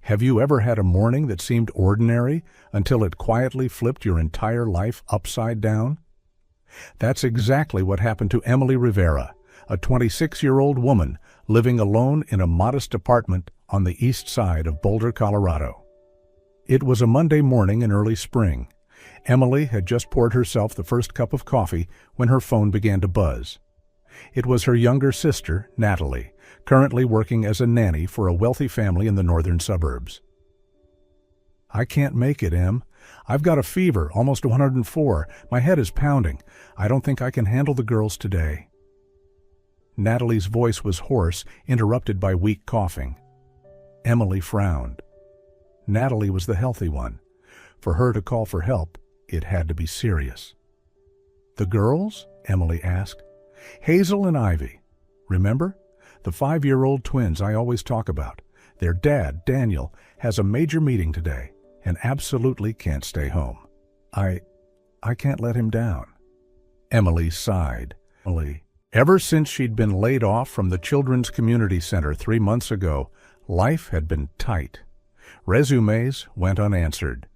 Have you ever had a morning that seemed ordinary until it quietly flipped your entire life upside down? That's exactly what happened to Emily Rivera, a 26-year-old woman living alone in a modest apartment on the east side of Boulder, Colorado. It was a Monday morning in early spring. Emily had just poured herself the first cup of coffee when her phone began to buzz. It was her younger sister, Natalie, currently working as a nanny for a wealthy family in the northern suburbs. "I can't make it, Em. I've got a fever, almost 104. My head is pounding. I don't think I can handle the girls today." Natalie's voice was hoarse, interrupted by weak coughing. Emily frowned. Natalie was the healthy one. For her to call for help, it had to be serious. "The girls?" Emily asked. "Hazel and Ivy. Remember? The 5-year-old twins I always talk about. Their dad, Daniel, has a major meeting today and absolutely can't stay home. I can't let him down." Emily sighed. Ever since she'd been laid off from the Children's Community Center 3 months ago, life had been tight. Resumes went unanswered.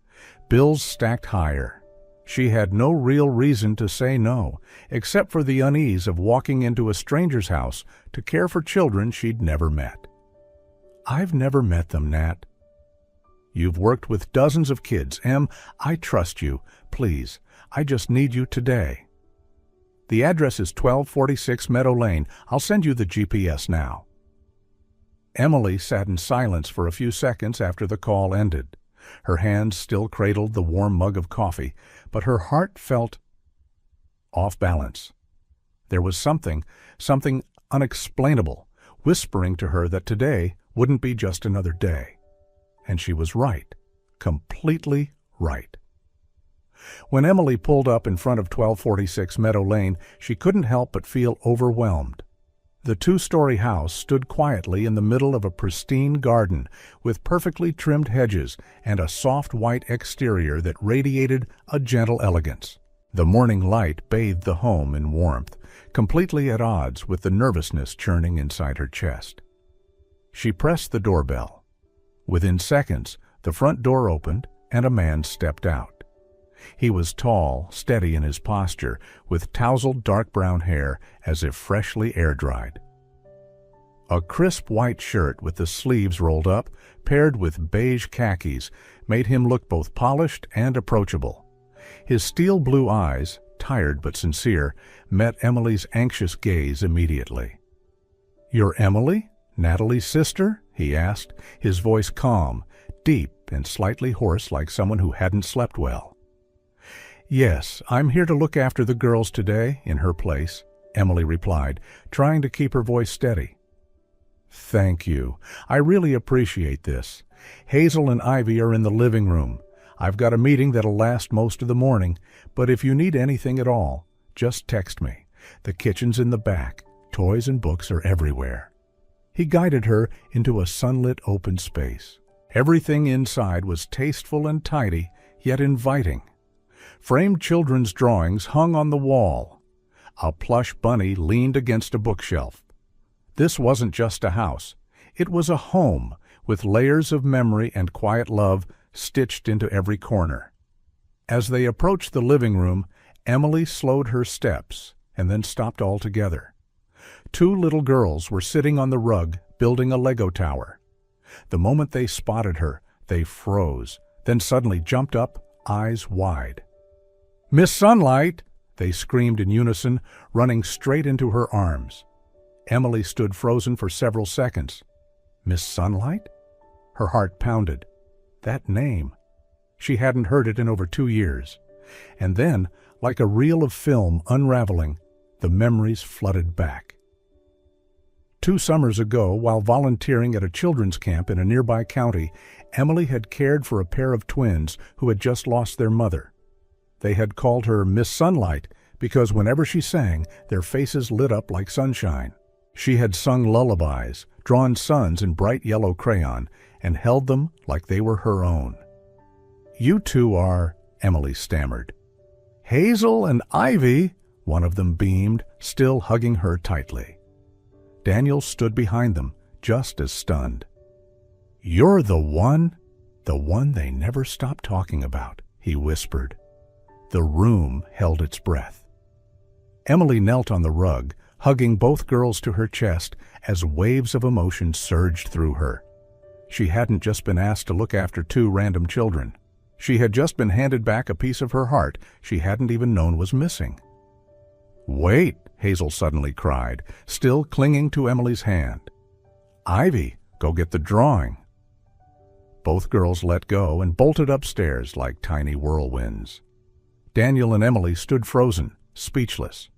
Bills stacked higher. She had no real reason to say no, except for the unease of walking into a stranger's house to care for children she'd never met. "I've never met them, Nat." "You've worked with dozens of kids, Em. I trust you. Please, I just need you today." "The address is 1246 Meadow Lane. I'll send you the GPS now." Emily sat in silence for a few seconds after the call ended. Her hands still cradled the warm mug of coffee, but her heart felt off balance. There was something unexplainable, whispering to her that today wouldn't be just another day. And she was right, completely right. When Emily pulled up in front of 1246 Meadow Lane, she couldn't help but feel overwhelmed. The 2-story house stood quietly in the middle of a pristine garden with perfectly trimmed hedges and a soft white exterior that radiated a gentle elegance. The morning light bathed the home in warmth, completely at odds with the nervousness churning inside her chest. She pressed the doorbell. Within seconds, the front door opened and a man stepped out. He was tall, steady in his posture, with tousled dark brown hair as if freshly air-dried. A crisp white shirt with the sleeves rolled up, paired with beige khakis, made him look both polished and approachable. His steel blue eyes, tired but sincere, met Emily's anxious gaze immediately. "You're Emily? Natalie's sister?" he asked, his voice calm, deep and slightly hoarse like someone who hadn't slept well. "Yes, I'm here to look after the girls today, in her place," Emily replied, trying to keep her voice steady. "Thank you. I really appreciate this. Hazel and Ivy are in the living room. I've got a meeting that'll last most of the morning, but if you need anything at all, just text me. The kitchen's in the back. Toys and books are everywhere." He guided her into a sunlit open space. Everything inside was tasteful and tidy, yet inviting. Framed children's drawings hung on the wall. A plush bunny leaned against a bookshelf. This wasn't just a house. It was a home, with layers of memory and quiet love stitched into every corner. As they approached the living room, Emily slowed her steps and then stopped altogether. 2 little girls were sitting on the rug, building a Lego tower. The moment they spotted her, they froze, then suddenly jumped up, eyes wide. "Miss Sunlight!" they screamed in unison, running straight into her arms. Emily stood frozen for several seconds. Miss Sunlight? Her heart pounded. That name. She hadn't heard it in over 2 years. And then, like a reel of film unraveling, the memories flooded back. 2 summers ago, while volunteering at a children's camp in a nearby county, Emily had cared for a pair of twins who had just lost their mother. They had called her Miss Sunlight because whenever she sang, their faces lit up like sunshine. She had sung lullabies, drawn suns in bright yellow crayon, and held them like they were her own. "You two are," Emily stammered. "Hazel and Ivy," one of them beamed, still hugging her tightly. Daniel stood behind them, just as stunned. "You're the one they never stopped talking about," he whispered. The room held its breath. Emily knelt on the rug, hugging both girls to her chest as waves of emotion surged through her. She hadn't just been asked to look after two random children. She had just been handed back a piece of her heart she hadn't even known was missing. "Wait," Hazel suddenly cried, still clinging to Emily's hand. "Ivy, go get the drawing." Both girls let go and bolted upstairs like tiny whirlwinds. Daniel and Emily stood frozen, speechless.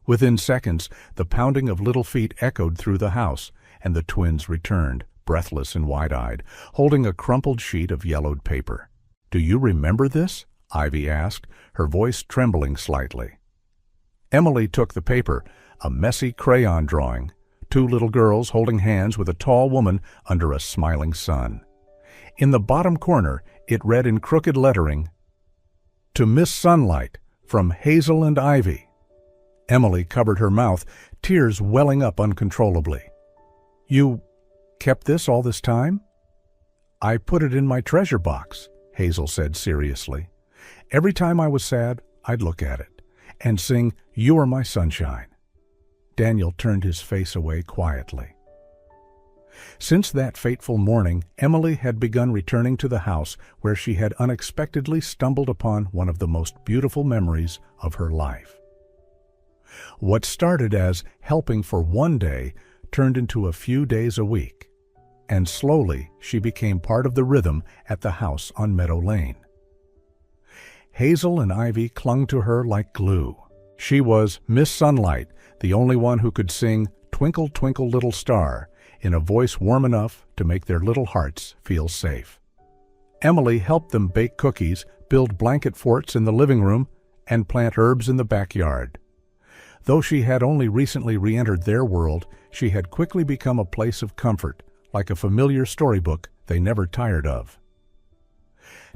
Within seconds, the pounding of little feet echoed through the house, and the twins returned, breathless and wide-eyed, holding a crumpled sheet of yellowed paper. "Do you remember this?" Ivy asked, her voice trembling slightly. Emily took the paper, a messy crayon drawing, two little girls holding hands with a tall woman under a smiling sun. In the bottom corner, it read in crooked lettering, "To Miss Sunlight, from Hazel and Ivy." Emily covered her mouth, tears welling up uncontrollably. "You kept this all this time?" "I put it in my treasure box," Hazel said seriously. "Every time I was sad, I'd look at it and sing, 'You are my sunshine.'" Daniel turned his face away quietly. Since that fateful morning, Emily had begun returning to the house where she had unexpectedly stumbled upon one of the most beautiful memories of her life. What started as helping for one day turned into a few days a week, and slowly she became part of the rhythm at the house on Meadow Lane. Hazel and Ivy clung to her like glue. She was Miss Sunlight, the only one who could sing "Twinkle, Twinkle, Little Star" in a voice warm enough to make their little hearts feel safe. Emily helped them bake cookies, build blanket forts in the living room, and plant herbs in the backyard. Though she had only recently re-entered their world, she had quickly become a place of comfort, like a familiar storybook they never tired of.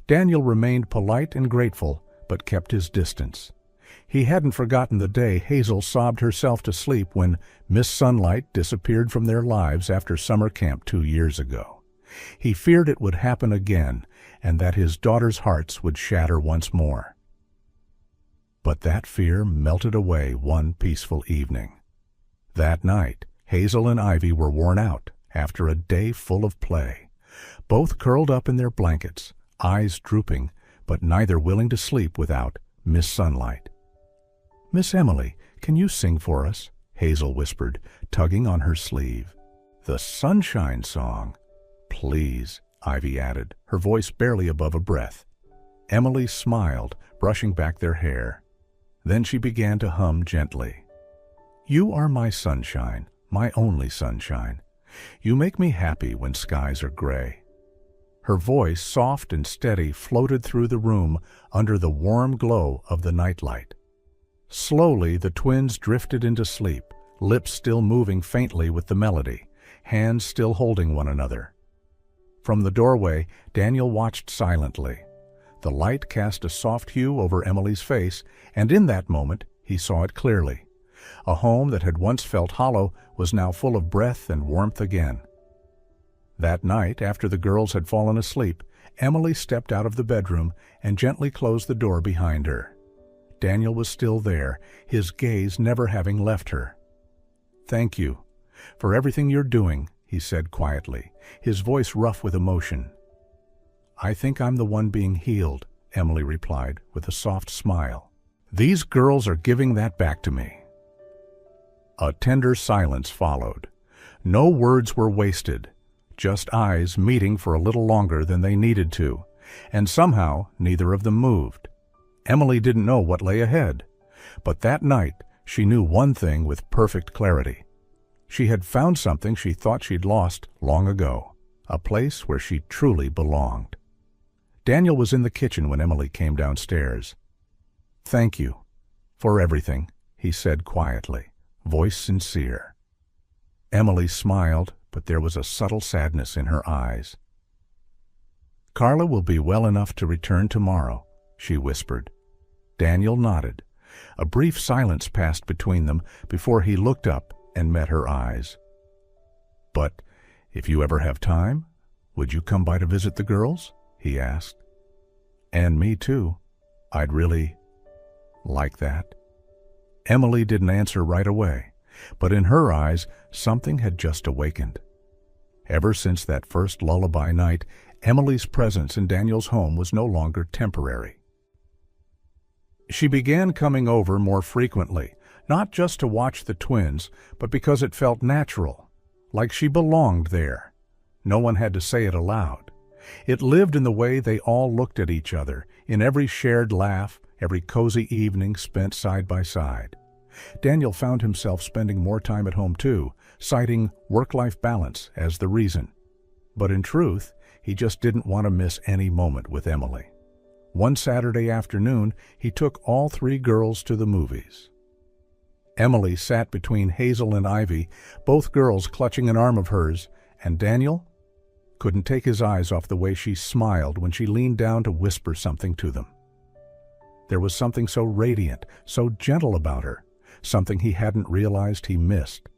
Daniel remained polite and grateful, but kept his distance. He hadn't forgotten the day Hazel sobbed herself to sleep when Miss Sunlight disappeared from their lives after summer camp 2 years ago. He feared it would happen again, and that his daughters' hearts would shatter once more. But that fear melted away one peaceful evening. That night, Hazel and Ivy were worn out after a day full of play, both curled up in their blankets, eyes drooping, but neither willing to sleep without Miss Sunlight. "Miss Emily, can you sing for us?" Hazel whispered, tugging on her sleeve. "The Sunshine Song." "Please," Ivy added, her voice barely above a breath. Emily smiled, brushing back their hair. Then she began to hum gently. "You are my sunshine, my only sunshine. You make me happy when skies are gray." Her voice, soft and steady, floated through the room under the warm glow of the nightlight. Slowly, the twins drifted into sleep, lips still moving faintly with the melody, hands still holding one another. From the doorway, Daniel watched silently. The light cast a soft hue over Emily's face, and in that moment, he saw it clearly. A home that had once felt hollow was now full of breath and warmth again. That night, after the girls had fallen asleep, Emily stepped out of the bedroom and gently closed the door behind her. Daniel was still there, his gaze never having left her. "Thank you for everything you're doing," he said quietly, his voice rough with emotion. "I think I'm the one being healed," Emily replied with a soft smile. "These girls are giving that back to me." A tender silence followed. No words were wasted, just eyes meeting for a little longer than they needed to, and somehow neither of them moved. Emily didn't know what lay ahead, but that night she knew one thing with perfect clarity. She had found something she thought she'd lost long ago, a place where she truly belonged. Daniel was in the kitchen when Emily came downstairs. "Thank you for everything," he said quietly, voice sincere. Emily smiled, but there was a subtle sadness in her eyes. "Carla will be well enough to return tomorrow," she whispered. Daniel nodded. A brief silence passed between them before he looked up and met her eyes. "But if you ever have time, "Would you come by to visit the girls?" he asked. "And me too. I'd really like that." Emily didn't answer right away, but in her eyes, something had just awakened. Ever since that first lullaby night, Emily's presence in Daniel's home was no longer temporary. She began coming over more frequently, not just to watch the twins, but because it felt natural, like she belonged there. No one had to say it aloud. It lived in the way they all looked at each other, in every shared laugh, every cozy evening spent side by side. Daniel found himself spending more time at home too, citing work-life balance as the reason. But in truth, he just didn't want to miss any moment with Emily. One Saturday afternoon, he took all 3 girls to the movies. Emily sat between Hazel and Ivy, both girls clutching an arm of hers, and Daniel couldn't take his eyes off the way she smiled when she leaned down to whisper something to them. There was something so radiant, so gentle about her, something he hadn't realized he missed.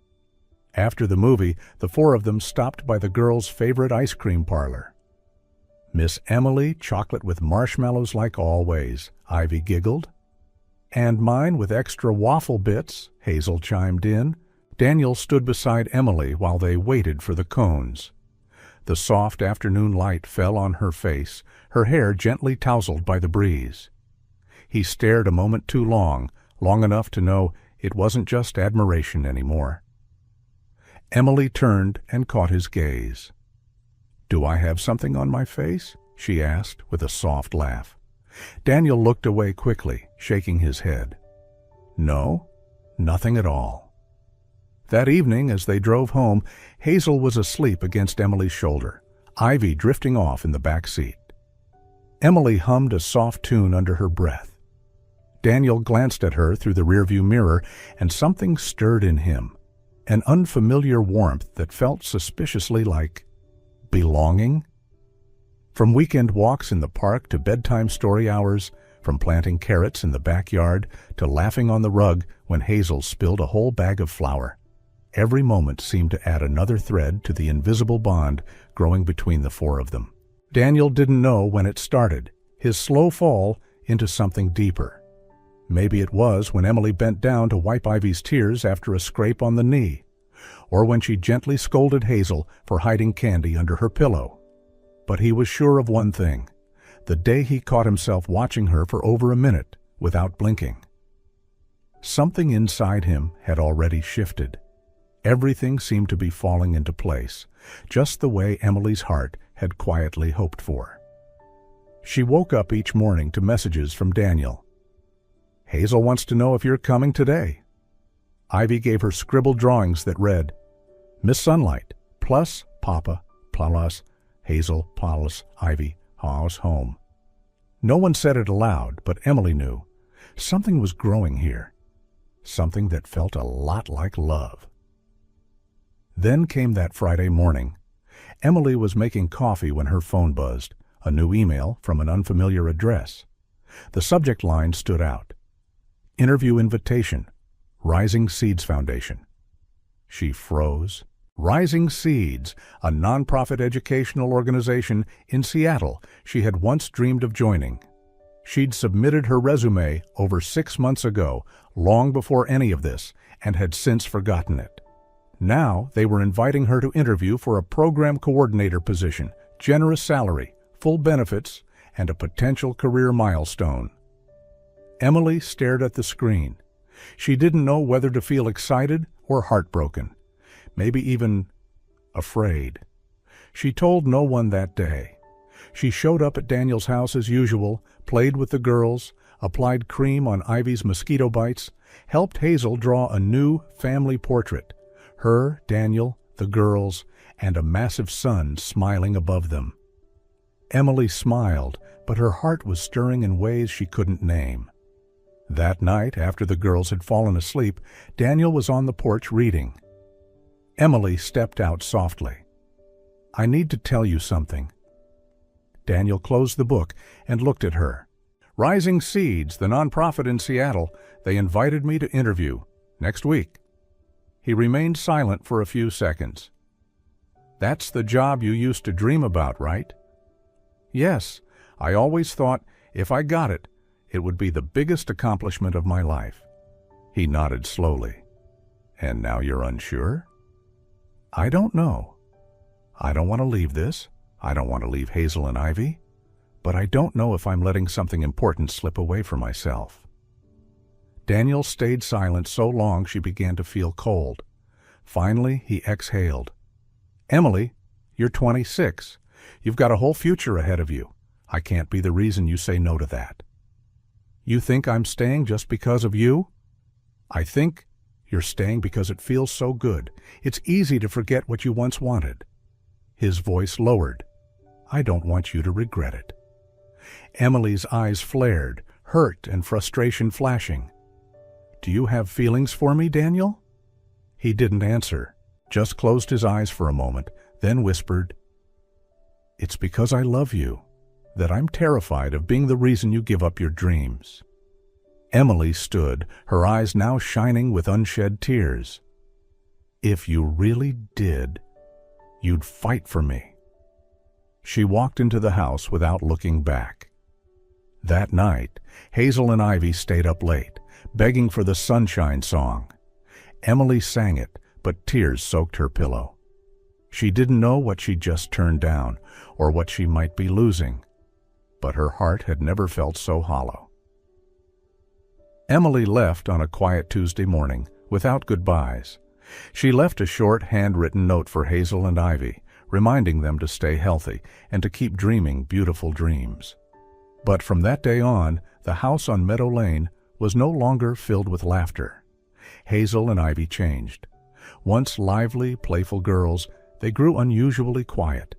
After the movie, the 4 of them stopped by the girls' favorite ice cream parlor. "Miss Emily, chocolate with marshmallows like always," Ivy giggled. "And mine with extra waffle bits," Hazel chimed in. Daniel stood beside Emily while they waited for the cones. The soft afternoon light fell on her face, her hair gently tousled by the breeze. He stared a moment too long, long enough to know it wasn't just admiration anymore. Emily turned and caught his gaze. "Do I have something on my face?" she asked with a soft laugh. Daniel looked away quickly, shaking his head. "No, nothing at all." That evening, as they drove home, Hazel was asleep against Emily's shoulder, Ivy drifting off in the back seat. Emily hummed a soft tune under her breath. Daniel glanced at her through the rearview mirror, and something stirred in him, an unfamiliar warmth that felt suspiciously like belonging. From weekend walks in the park to bedtime story hours, from planting carrots in the backyard to laughing on the rug when Hazel spilled a whole bag of flour, every moment seemed to add another thread to the invisible bond growing between the 4 of them. Daniel didn't know when it started, his slow fall into something deeper. Maybe it was when Emily bent down to wipe Ivy's tears after a scrape on the knee, or when she gently scolded Hazel for hiding candy under her pillow. But he was sure of one thing, the day he caught himself watching her for over a minute without blinking. Something inside him had already shifted. Everything seemed to be falling into place, just the way Emily's heart had quietly hoped for. She woke up each morning to messages from Daniel. "Hazel wants to know if you're coming today." Ivy gave her scribbled drawings that read, "Miss Sunlight, plus Papa, plus Hazel, plus Ivy, house home." No one said it aloud, but Emily knew. Something was growing here. Something that felt a lot like love. Then came that Friday morning. Emily was making coffee when her phone buzzed, a new email from an unfamiliar address. The subject line stood out. "Interview invitation, Rising Seeds Foundation." She froze. Rising Seeds, a nonprofit educational organization in Seattle she had once dreamed of joining. She'd submitted her resume over 6 months ago, long before any of this, and had since forgotten it. Now they were inviting her to interview for a program coordinator position, generous salary, full benefits, and a potential career milestone. Emily stared at the screen. She didn't know whether to feel excited or heartbroken, maybe even afraid. She told no one that day. She showed up at Daniel's house as usual, played with the girls, applied cream on Ivy's mosquito bites, helped Hazel draw a new family portrait. Her, Daniel, the girls, and a massive sun smiling above them. Emily smiled, but her heart was stirring in ways she couldn't name. That night, after the girls had fallen asleep, Daniel was on the porch reading. Emily stepped out softly. "I need to tell you something." Daniel closed the book and looked at her. "Rising Seeds, the nonprofit in Seattle, they invited me to interview next week." He remained silent for a few seconds. That's the job you used to dream about, right? Yes, I always thought if I got it, it would be the biggest accomplishment of my life. He nodded slowly. And now you're unsure? I don't know. I don't want to leave this. I don't want to leave Hazel and Ivy. But I don't know if I'm letting something important slip away from myself. Daniel stayed silent so long she began to feel cold. Finally, he exhaled. Emily, you're 26. You've got a whole future ahead of you. I can't be the reason you say no to that. You think I'm staying just because of you? I think you're staying because it feels so good. It's easy to forget what you once wanted. His voice lowered. I don't want you to regret it. Emily's eyes flared, hurt and frustration flashing. Do you have feelings for me, Daniel? He didn't answer, just closed his eyes for a moment, then whispered, It's because I love you that I'm terrified of being the reason you give up your dreams. Emily stood, her eyes now shining with unshed tears. If you really did, you'd fight for me. She walked into the house without looking back. That night, Hazel and Ivy stayed up late, begging for the Sunshine Song. Emily sang it, but tears soaked her pillow. She didn't know what she'd just turned down, or what she might be losing, but her heart had never felt so hollow. Emily left on a quiet Tuesday morning, without goodbyes. She left a short, handwritten note for Hazel and Ivy, reminding them to stay healthy and to keep dreaming beautiful dreams. But from that day on, the house on Meadow Lane was no longer filled with laughter. Hazel and Ivy changed. Once lively, playful girls, they grew unusually quiet.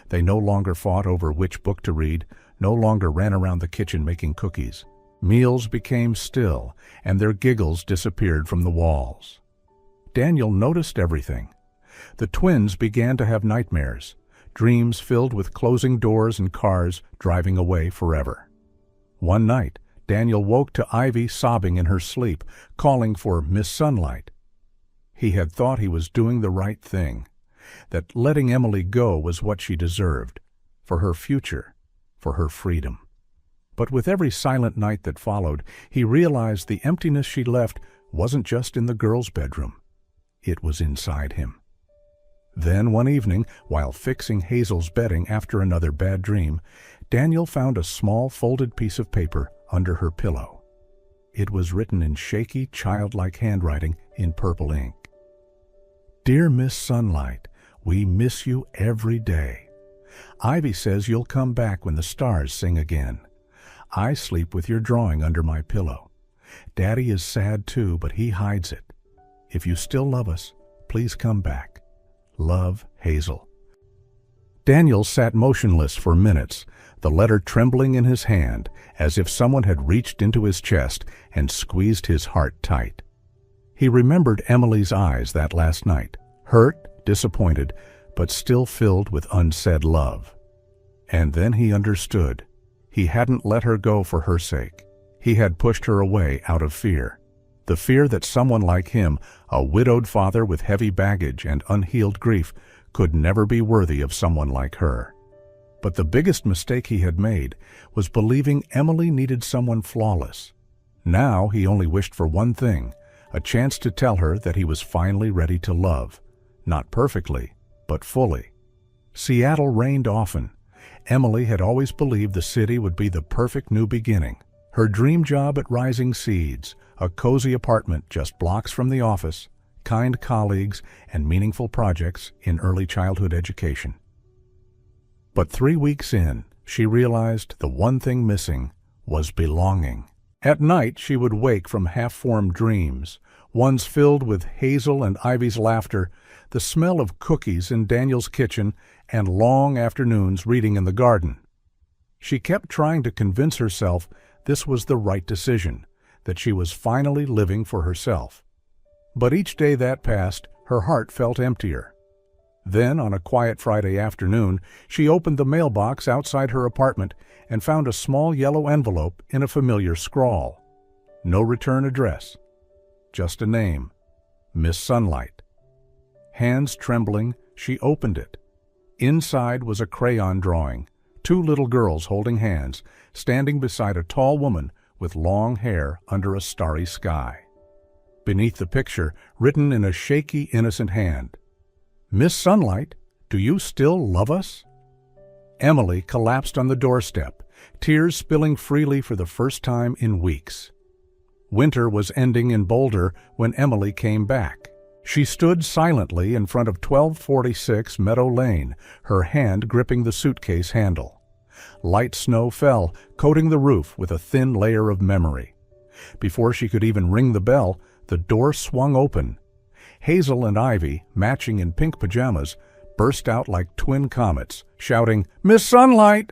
They no longer fought over which book to read, no longer ran around the kitchen making cookies. Meals became still, and their giggles disappeared from the walls. Daniel noticed everything. The twins began to have nightmares, dreams filled with closing doors and cars driving away forever. One night, Daniel woke to Ivy sobbing in her sleep, calling for Miss Sunlight. He had thought he was doing the right thing, that letting Emily go was what she deserved, for her future, for her freedom. But with every silent night that followed, he realized the emptiness she left wasn't just in the girl's bedroom. It was inside him. Then one evening, while fixing Hazel's bedding after another bad dream, Daniel found a small folded piece of paper under her pillow. It was written in shaky, childlike handwriting in purple ink. Dear Miss Sunlight, we miss you every day. Ivy says you'll come back when the stars sing again. I sleep with your drawing under my pillow. Daddy is sad too, but he hides it. If you still love us, please come back. Love, Hazel. Daniel sat motionless for minutes, the letter trembling in his hand, as if someone had reached into his chest and squeezed his heart tight. He remembered Emily's eyes that last night, hurt, disappointed, but still filled with unsaid love. And then he understood. He hadn't let her go for her sake. He had pushed her away out of fear. The fear that someone like him, a widowed father with heavy baggage and unhealed grief, could never be worthy of someone like her. But the biggest mistake he had made was believing Emily needed someone flawless. Now he only wished for one thing, a chance to tell her that he was finally ready to love. Not perfectly, but fully. Seattle rained often. Emily had always believed the city would be the perfect new beginning. Her dream job at Rising Seeds, a cozy apartment just blocks from the office, kind colleagues, and meaningful projects in early childhood education. But 3 weeks in, she realized the one thing missing was belonging. At night, she would wake from half-formed dreams, ones filled with Hazel and Ivy's laughter, the smell of cookies in Daniel's kitchen, and long afternoons reading in the garden. She kept trying to convince herself this was the right decision, that she was finally living for herself. But each day that passed, her heart felt emptier. Then, on a quiet Friday afternoon, she opened the mailbox outside her apartment and found a small yellow envelope in a familiar scrawl. No return address. Just a name. Miss Sunlight. Hands trembling, she opened it. Inside was a crayon drawing, two little girls holding hands, standing beside a tall woman with long hair under a starry sky. Beneath the picture, written in a shaky, innocent hand, "Miss Sunlight, do you still love us?" Emily collapsed on the doorstep, tears spilling freely for the first time in weeks. Winter was ending in Boulder when Emily came back. She stood silently in front of 1246 Meadow Lane, her hand gripping the suitcase handle. Light snow fell, coating the roof with a thin layer of memory. Before she could even ring the bell, the door swung open. Hazel and Ivy, matching in pink pajamas, burst out like twin comets, shouting, "Miss Sunlight!"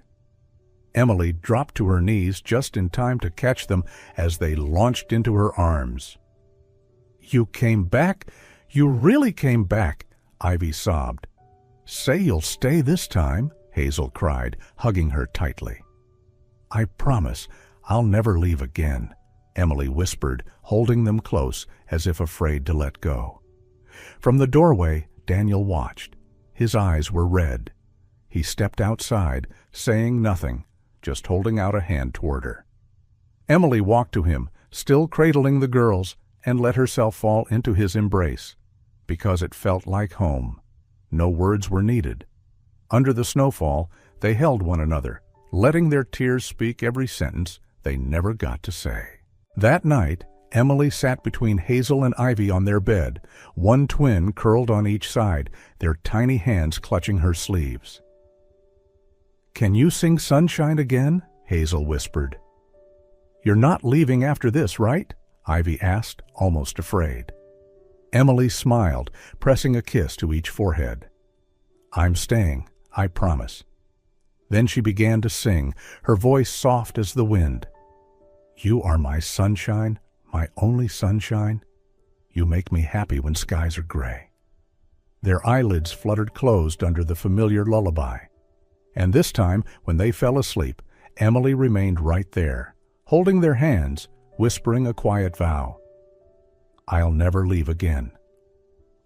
Emily dropped to her knees just in time to catch them as they launched into her arms. "You came back? You really came back," Ivy sobbed. "Say you'll stay this time," Hazel cried, hugging her tightly. "I promise I'll never leave again," Emily whispered, holding them close as if afraid to let go. From the doorway, Daniel watched. His eyes were red. He stepped outside, saying nothing, just holding out a hand toward her. Emily walked to him, still cradling the girls, and let herself fall into his embrace, because it felt like home. No words were needed. Under the snowfall, they held one another, letting their tears speak every sentence they never got to say. That night, Emily sat between Hazel and Ivy on their bed, one twin curled on each side, their tiny hands clutching her sleeves. "Can you sing Sunshine again?" Hazel whispered. "You're not leaving after this, right?" Ivy asked, almost afraid. Emily smiled, pressing a kiss to each forehead. "I'm staying, I promise." Then she began to sing, her voice soft as the wind. "You are my sunshine, my only sunshine. You make me happy when skies are gray." Their eyelids fluttered closed under the familiar lullaby. And this time, when they fell asleep, Emily remained right there, holding their hands, whispering a quiet vow. "I'll never leave again."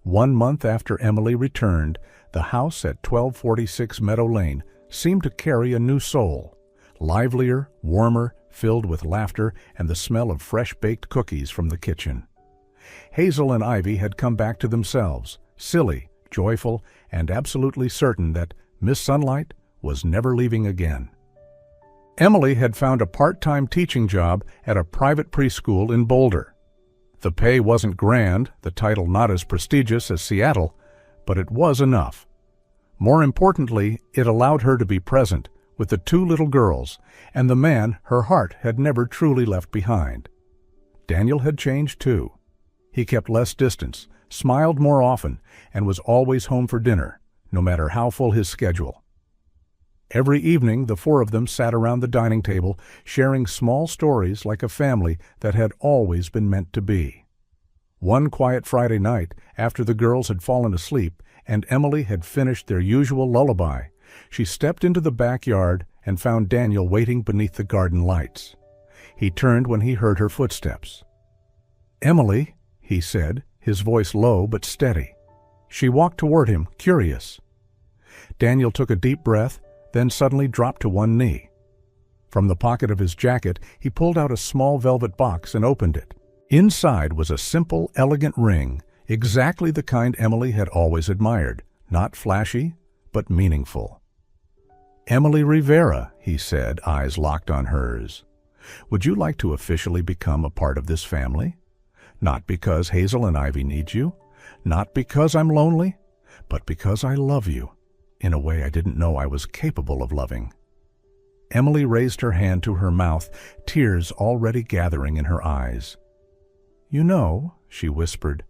1 month after Emily returned, the house at 1246 Meadow Lane seemed to carry a new soul, livelier, warmer, filled with laughter and the smell of fresh-baked cookies from the kitchen. Hazel and Ivy had come back to themselves, silly, joyful, and absolutely certain that Miss Sunlight was never leaving again. Emily had found a part-time teaching job at a private preschool in Boulder. The pay wasn't grand, the title not as prestigious as Seattle, but it was enough. More importantly, it allowed her to be present with the two little girls and the man her heart had never truly left behind. Daniel had changed too. He kept less distance, smiled more often, and was always home for dinner, no matter how full his schedule. Every evening, the four of them sat around the dining table, sharing small stories like a family that had always been meant to be. One quiet Friday night, after the girls had fallen asleep and Emily had finished their usual lullaby, she stepped into the backyard and found Daniel waiting beneath the garden lights. He turned when he heard her footsteps. "Emily," he said, his voice low but steady. She walked toward him, curious. Daniel took a deep breath, then suddenly dropped to one knee. From the pocket of his jacket, he pulled out a small velvet box and opened it. Inside was a simple, elegant ring, exactly the kind Emily had always admired, not flashy, but meaningful. "Emily Rivera," he said, eyes locked on hers. "Would you like to officially become a part of this family? Not because Hazel and Ivy need you, not because I'm lonely, but because I love you, in a way I didn't know I was capable of loving." Emily raised her hand to her mouth, tears already gathering in her eyes. "You know," she whispered,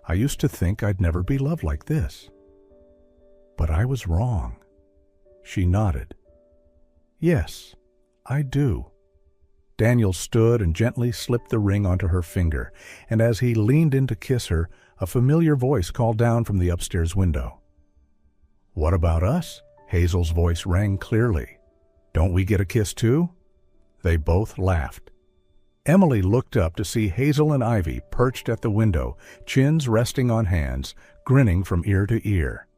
"I used to think I'd never be loved like this. But I was wrong." She nodded. "Yes, I do." Daniel stood and gently slipped the ring onto her finger, and as he leaned in to kiss her, a familiar voice called down from the upstairs window. "What about us?" Hazel's voice rang clearly. "Don't we get a kiss too?" They both laughed. Emily looked up to see Hazel and Ivy perched at the window, chins resting on hands, grinning from ear to ear.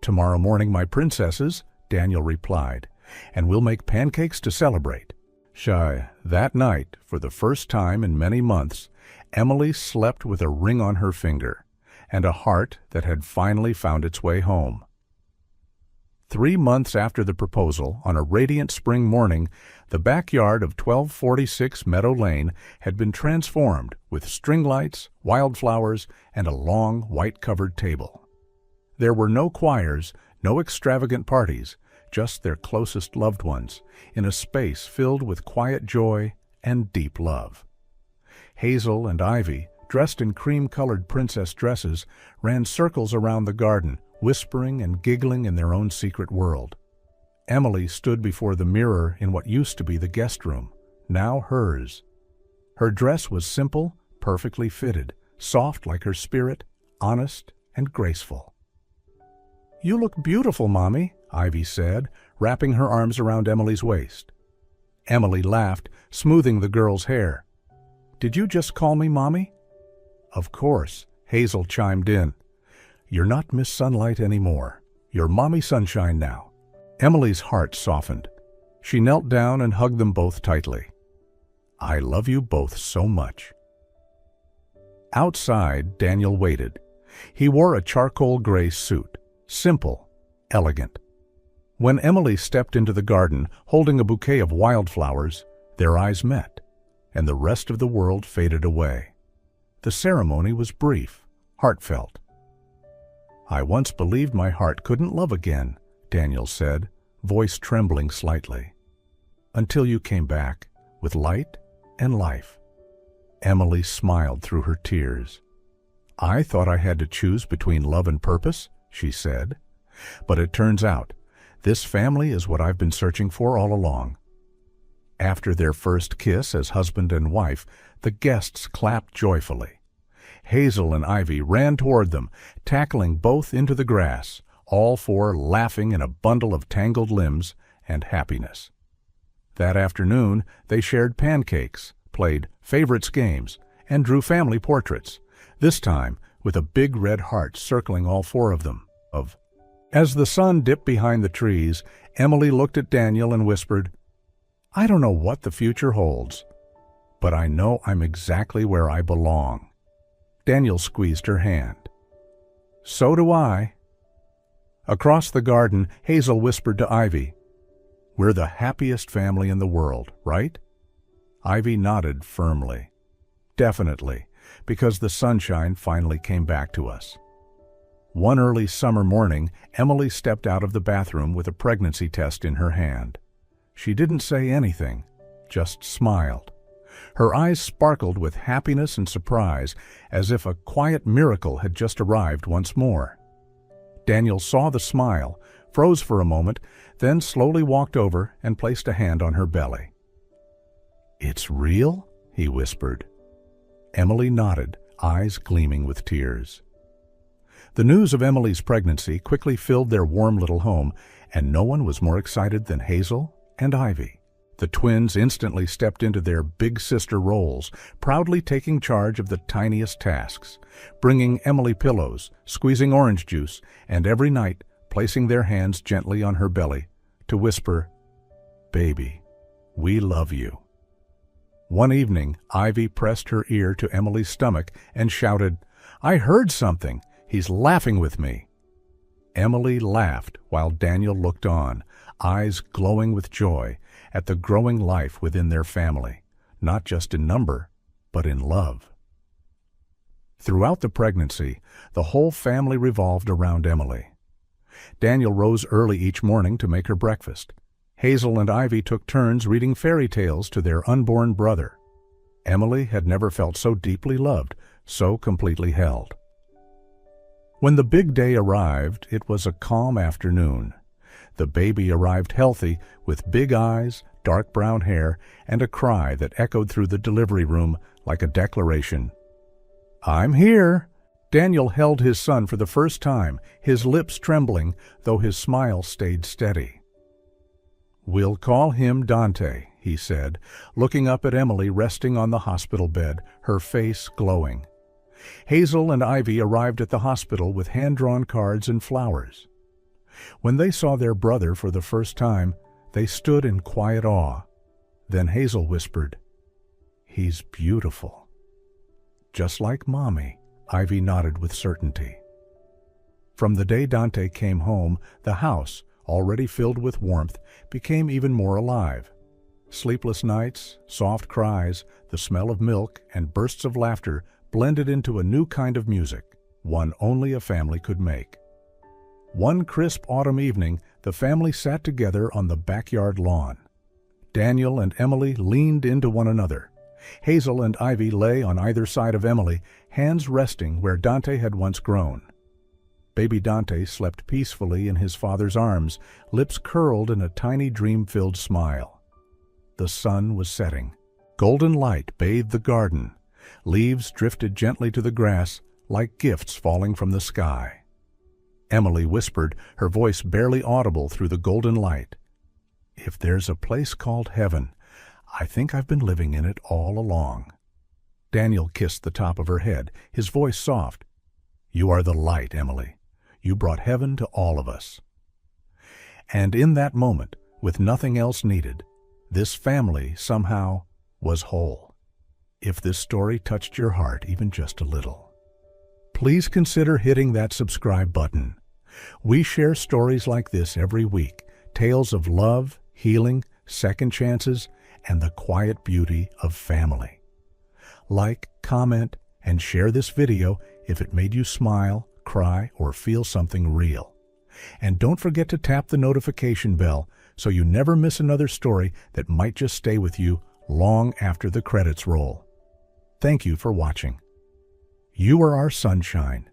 "Tomorrow morning, my princesses," Daniel replied, "and we'll make pancakes to celebrate." That night, for the first time in many months, Emily slept with a ring on her finger and a heart that had finally found its way home. 3 months after the proposal, on a radiant spring morning, the backyard of 1246 Meadow Lane had been transformed with string lights, wildflowers, and a long, white-covered table. There were no choirs, no extravagant parties, just their closest loved ones, in a space filled with quiet joy and deep love. Hazel and Ivy, dressed in cream-colored princess dresses, ran circles around the garden, whispering and giggling in their own secret world. Emily stood before the mirror in what used to be the guest room, now hers. Her dress was simple, perfectly fitted, soft like her spirit, honest and graceful. "You look beautiful, Mommy," Ivy said, wrapping her arms around Emily's waist. Emily laughed, smoothing the girl's hair. "Did you just call me Mommy?" "Of course," Hazel chimed in. "You're not Miss Sunlight anymore. You're Mommy Sunshine now." Emily's heart softened. She knelt down and hugged them both tightly. "I love you both so much." Outside, Daniel waited. He wore a charcoal gray suit, simple, elegant. When Emily stepped into the garden, holding a bouquet of wildflowers, their eyes met, and the rest of the world faded away. The ceremony was brief, heartfelt. "I once believed my heart couldn't love again," Daniel said, voice trembling slightly. "Until you came back, with light and life." Emily smiled through her tears. "I thought I had to choose between love and purpose," she said. "But it turns out, this family is what I've been searching for all along." After their first kiss as husband and wife, the guests clapped joyfully. Hazel and Ivy ran toward them, tackling both into the grass, all four laughing in a bundle of tangled limbs and happiness. That afternoon, they shared pancakes, played favorites games, and drew family portraits, this time with a big red heart circling all four of them. As the sun dipped behind the trees, Emily looked at Daniel and whispered, "I don't know what the future holds, but I know I'm exactly where I belong." Daniel squeezed her hand. "So do I." Across the garden, Hazel whispered to Ivy, "We're the happiest family in the world, right?" Ivy nodded firmly. "Definitely, because the sunshine finally came back to us." One early summer morning, Emily stepped out of the bathroom with a pregnancy test in her hand. She didn't say anything, just smiled. Her eyes sparkled with happiness and surprise, as if a quiet miracle had just arrived once more. Daniel saw the smile, froze for a moment, then slowly walked over and placed a hand on her belly. "It's real?" he whispered. Emily nodded, eyes gleaming with tears. The news of Emily's pregnancy quickly filled their warm little home, and no one was more excited than Hazel and Ivy. The twins instantly stepped into their big sister roles, proudly taking charge of the tiniest tasks, bringing Emily pillows, squeezing orange juice, and every night placing their hands gently on her belly to whisper, "Baby, we love you." One evening, Ivy pressed her ear to Emily's stomach and shouted, "I heard something! He's laughing with me." Emily laughed while Daniel looked on, eyes glowing with joy at the growing life within their family, not just in number, but in love. Throughout the pregnancy, the whole family revolved around Emily. Daniel rose early each morning to make her breakfast. Hazel and Ivy took turns reading fairy tales to their unborn brother. Emily had never felt so deeply loved, so completely held. When the big day arrived, it was a calm afternoon. The baby arrived healthy, with big eyes, dark brown hair, and a cry that echoed through the delivery room like a declaration. "I'm here!" Daniel held his son for the first time, his lips trembling, though his smile stayed steady. "We'll call him Dante," he said, looking up at Emily resting on the hospital bed, her face glowing. Hazel and Ivy arrived at the hospital with hand-drawn cards and flowers. When they saw their brother for the first time, they stood in quiet awe. Then Hazel whispered, "He's beautiful." "Just like Mommy," Ivy nodded with certainty. From the day Dante came home, the house, already filled with warmth, became even more alive. Sleepless nights, soft cries, the smell of milk, and bursts of laughter blended into a new kind of music, one only a family could make. One crisp autumn evening, the family sat together on the backyard lawn. Daniel and Emily leaned into one another. Hazel and Ivy lay on either side of Emily, hands resting where Dante had once grown. Baby Dante slept peacefully in his father's arms, lips curled in a tiny dream-filled smile. The sun was setting. Golden light bathed the garden. Leaves drifted gently to the grass like gifts falling from the sky. Emily whispered, her voice barely audible through the golden light, "If there's a place called heaven, I think I've been living in it all along." Daniel kissed the top of her head, his voice soft. "You are the light, Emily. You brought heaven to all of us." And in that moment, with nothing else needed, this family somehow was whole. If this story touched your heart even just a little, please consider hitting that subscribe button. We share stories like this every week, tales of love, healing, second chances, and the quiet beauty of family. Like, comment, and share this video if it made you smile, cry, or feel something real. And don't forget to tap the notification bell so you never miss another story that might just stay with you long after the credits roll. Thank you for watching. You are our sunshine,